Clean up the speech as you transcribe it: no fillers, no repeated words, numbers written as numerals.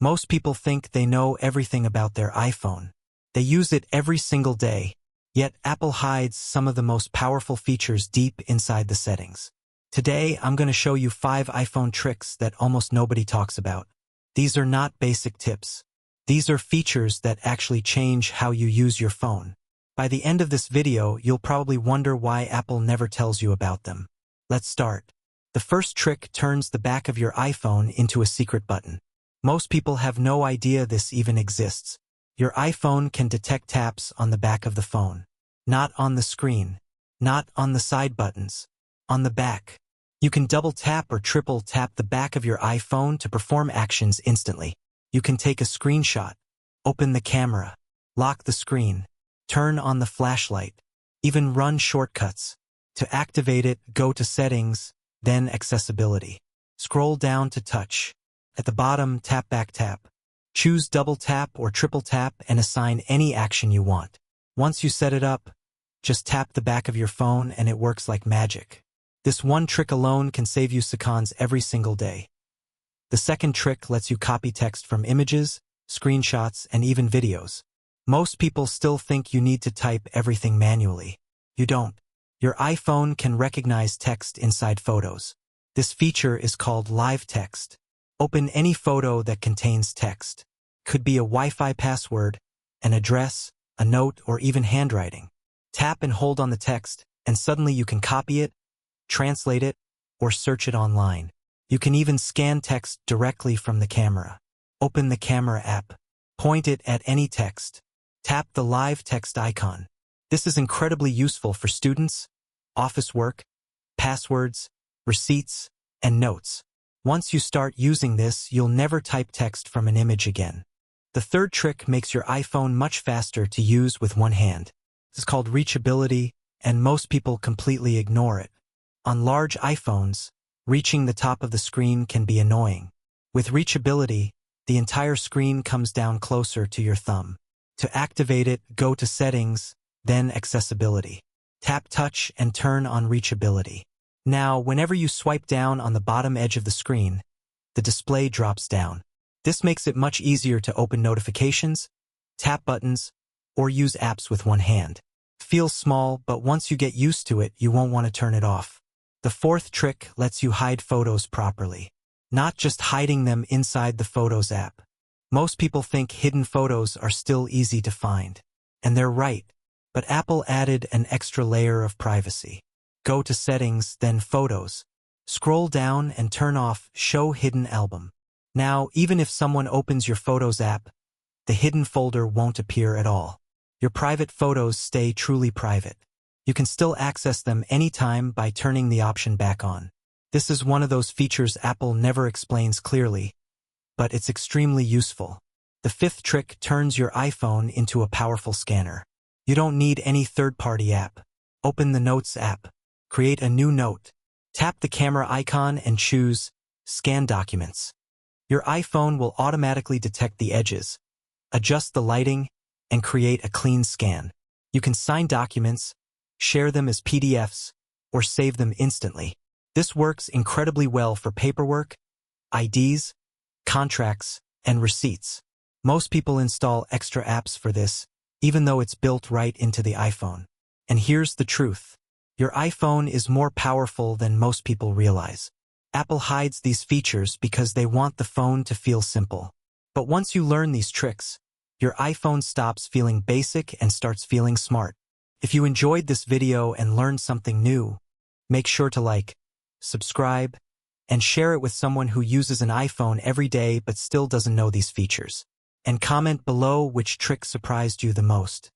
Most people think they know everything about their iPhone. They use it every single day, yet Apple hides some of the most powerful features deep inside the settings. Today, I'm going to show you 5 iPhone tricks that almost nobody talks about. These are not basic tips. These are features that actually change how you use your phone. By the end of this video, you'll probably wonder why Apple never tells you about them. Let's start. The first trick turns the back of your iPhone into a secret button. Most people have no idea this even exists. Your iPhone can detect taps on the back of the phone. Not on the screen. Not on the side buttons. On the back. You can double tap or triple tap the back of your iPhone to perform actions instantly. You can take a screenshot, open the camera, lock the screen, turn on the flashlight, even run shortcuts. To activate it, go to Settings, then Accessibility. Scroll down to Touch. At the bottom, tap back tap. Choose double tap or triple tap and assign any action you want. Once you set it up, just tap the back of your phone and it works like magic. This one trick alone can save you seconds every single day. The second trick lets you copy text from images, screenshots, and even videos. Most people still think you need to type everything manually. You don't. Your iPhone can recognize text inside photos. This feature is called Live Text. Open any photo that contains text. Could be a Wi-Fi password, an address, a note, or even handwriting. Tap and hold on the text, and suddenly you can copy it, translate it, or search it online. You can even scan text directly from the camera. Open the camera app. Point it at any text. Tap the live text icon. This is incredibly useful for students, office work, passwords, receipts, and notes. Once you start using this, you'll never type text from an image again. The third trick makes your iPhone much faster to use with one hand. This is called reachability, and most people completely ignore it. On large iPhones, reaching the top of the screen can be annoying. With reachability, the entire screen comes down closer to your thumb. To activate it, go to Settings, then Accessibility. Tap Touch and turn on reachability. Now, whenever you swipe down on the bottom edge of the screen, the display drops down. This makes it much easier to open notifications, tap buttons, or use apps with one hand. Feels small, but once you get used to it, you won't want to turn it off. The fourth trick lets you hide photos properly. Not just hiding them inside the Photos app. Most people think hidden photos are still easy to find. And they're right, but Apple added an extra layer of privacy. Go to Settings, then Photos. Scroll down and turn off Show Hidden Album. Now, even if someone opens your Photos app, the hidden folder won't appear at all. Your private photos stay truly private. You can still access them anytime by turning the option back on. This is one of those features Apple never explains clearly, but it's extremely useful. The fifth trick turns your iPhone into a powerful scanner. You don't need any third-party app. Open the Notes app. Create a new note. Tap the camera icon and choose Scan Documents. Your iPhone will automatically detect the edges, adjust the lighting, and create a clean scan. You can sign documents, share them as PDFs, or save them instantly. This works incredibly well for paperwork, IDs, contracts, and receipts. Most people install extra apps for this, even though it's built right into the iPhone. And here's the truth. Your iPhone is more powerful than most people realize. Apple hides these features because they want the phone to feel simple. But once you learn these tricks, your iPhone stops feeling basic and starts feeling smart. If you enjoyed this video and learned something new, make sure to like, subscribe, and share it with someone who uses an iPhone every day but still doesn't know these features. And comment below which trick surprised you the most.